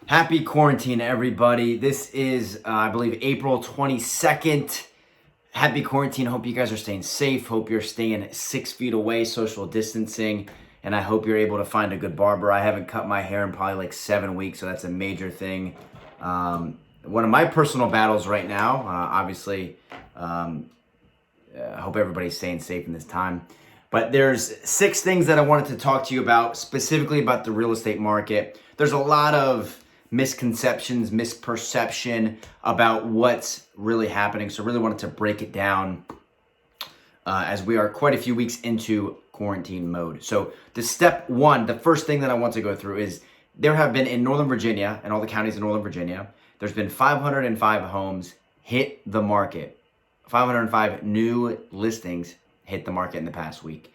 Happy quarantine, everybody. This is, I believe, April 22nd. Happy quarantine. Hope you guys are staying safe. Hope you're staying 6 feet away, social distancing. And I hope you're able to find a good barber. I haven't cut my hair in probably like 7 weeks, so that's a major thing. One of my personal battles right now, obviously, I hope everybody's staying safe in this time. But there's 6 things that I wanted to talk to you about, specifically about the real estate market. There's a lot of misconceptions, misperception about what's really happening. So I really wanted to break it down as we are quite a few weeks into quarantine mode. So the step one, the first thing that I want to go through is there have been in Northern Virginia and all the counties in Northern Virginia, there's been 505 homes hit the market. 505 new listings hit the market in the past week.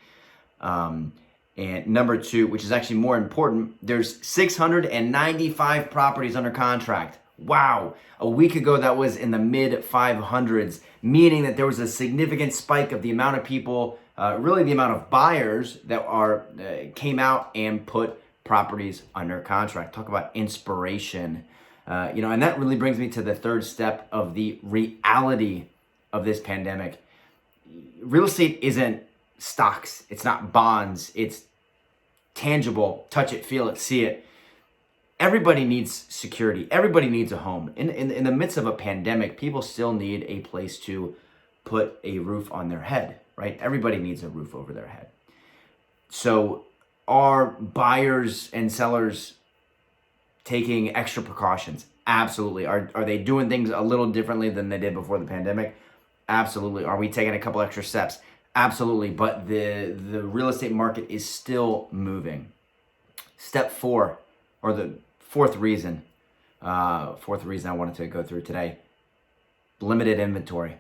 And number 2, which is actually more important, there's 695 properties under contract. Wow. A week ago, that was in the mid 500s, meaning that there was a significant spike of the amount of people, really the amount of buyers that came out and put properties under contract. Talk about inspiration. And that really brings me to the third step of the reality of this pandemic. Real estate isn't stocks. It's not bonds. It's tangible. Touch it, feel it, see it. Everybody needs security. Everybody needs a home. In the midst of a pandemic, people still need a place to put a roof on their head, right? Everybody needs a roof over their head. So are buyers and sellers taking extra precautions? Absolutely. Are they doing things a little differently than they did before the pandemic? Absolutely. Are we taking a couple extra steps? Absolutely. But the real estate market is still moving. Step 4, or the fourth reason I wanted to go through today, limited inventory.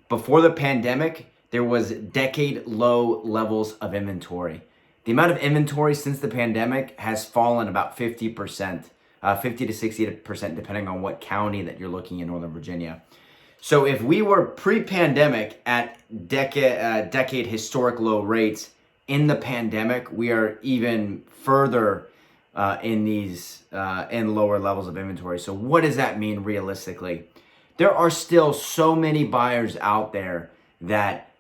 Before the pandemic, there was decade low levels of inventory. The amount of inventory since the pandemic has fallen about 50%, 50 to 60%, depending on what county that you're looking in Northern Virginia. So if we were pre-pandemic at decade historic low rates, in the pandemic, we are even further in lower levels of inventory. So what does that mean realistically? There are still so many buyers out there that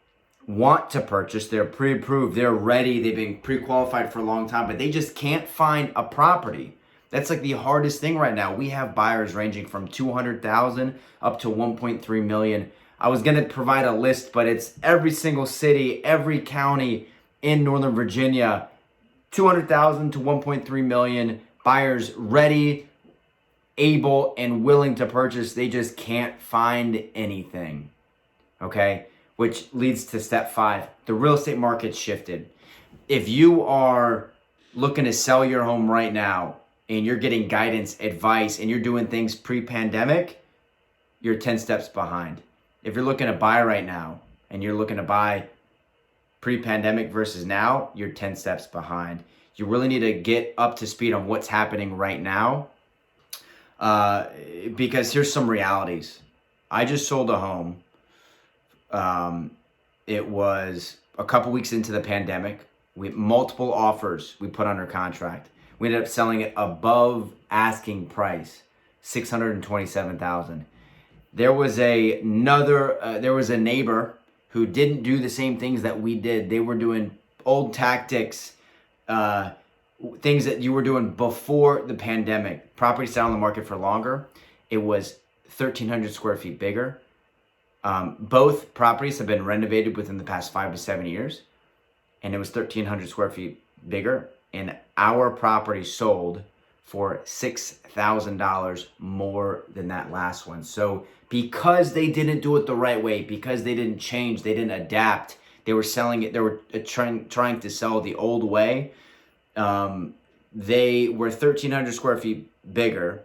want to purchase. They're pre-approved, they're ready, they've been pre-qualified for a long time, but they just can't find a property. That's like the hardest thing right now. We have buyers ranging from $200,000 up to $1.3 million. I was going to provide a list, but it's every single city, every county in Northern Virginia, $200,000 to $1.3 million buyers ready, able, and willing to purchase. They just can't find anything. Okay? Which leads to step 5. The real estate market shifted. If you are looking to sell your home right now, and you're getting guidance, advice, and you're doing things pre-pandemic, you're 10 steps behind. If you're looking to buy right now and you're looking to buy pre-pandemic versus now, you're 10 steps behind. You really need to get up to speed on what's happening right now because here's some realities. I just sold a home. It was a couple weeks into the pandemic. We had multiple offers we put under contract. We ended up selling it above asking price, $627,000. There was a neighbor who didn't do the same things that we did. They were doing old tactics, things that you were doing before the pandemic. Property sat on the market for longer. It was 1,300 square feet bigger. Both properties have been renovated within the past 5 to 7 years, and it was 1,300 square feet bigger. And our property sold for $6,000 more than that last one. So because they didn't do it the right way, because they didn't change, they didn't adapt, they were selling it, they were trying to sell the old way. They were 1,300 square feet bigger,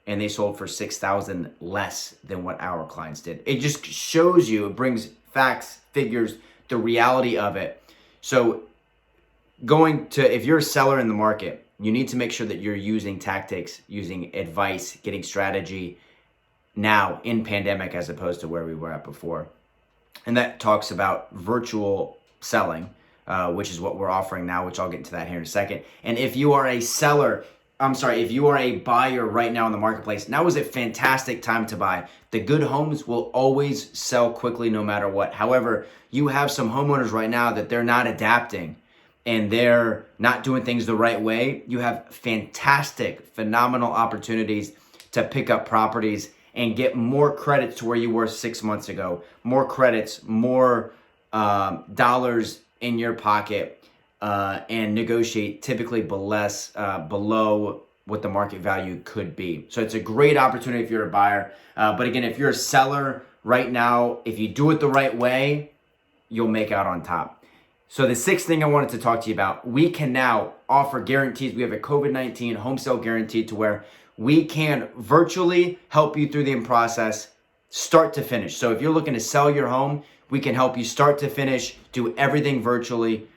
and they sold for $6,000 less than what our clients did. It just shows you, it brings facts, figures, the reality of it. So if you're a seller in the market, you need to make sure that you're using tactics, using advice, getting strategy now in pandemic as opposed to where we were at before. And that talks about virtual selling, which is what we're offering now, which I'll get into that here in a second. And if you are a seller, if you are a buyer right now in the marketplace, now is a fantastic time to buy. The good homes will always sell quickly no matter what. However, you have some homeowners right now that they're not adapting and they're not doing things the right way. You have fantastic, phenomenal opportunities to pick up properties and get more credits to where you were 6 months ago. More credits, more dollars in your pocket. And negotiate typically below what the market value could be. So it's a great opportunity if you're a buyer. But again, if you're a seller right now, if you do it the right way, you'll make out on top. So the sixth thing I wanted to talk to you about, we can now offer guarantees. We have a COVID-19 home sale guarantee to where we can virtually help you through the process, start to finish. So if you're looking to sell your home, we can help you start to finish, do everything virtually.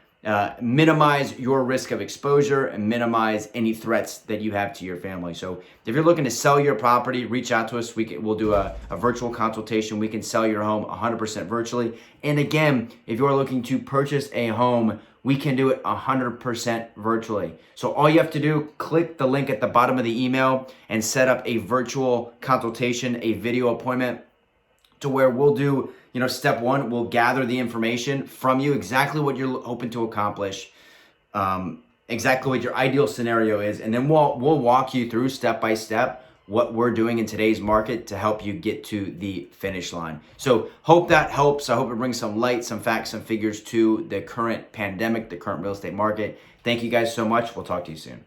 Minimize your risk of exposure and minimize any threats that you have to your family. So if you're looking to sell your property, reach out to us. We'll do a virtual consultation. We can sell your home 100% virtually. And again, if you're looking to purchase a home, we can do it 100% virtually. So all you have to do, click the link at the bottom of the email and set up a virtual consultation, a video appointment, to where we'll do, step one, we'll gather the information from you, exactly what you're hoping to accomplish, exactly what your ideal scenario is. And then we'll walk you through step by step what we're doing in today's market to help you get to the finish line. So hope that helps. I hope it brings some light, some facts, some figures to the current pandemic, the current real estate market. Thank you guys so much. We'll talk to you soon.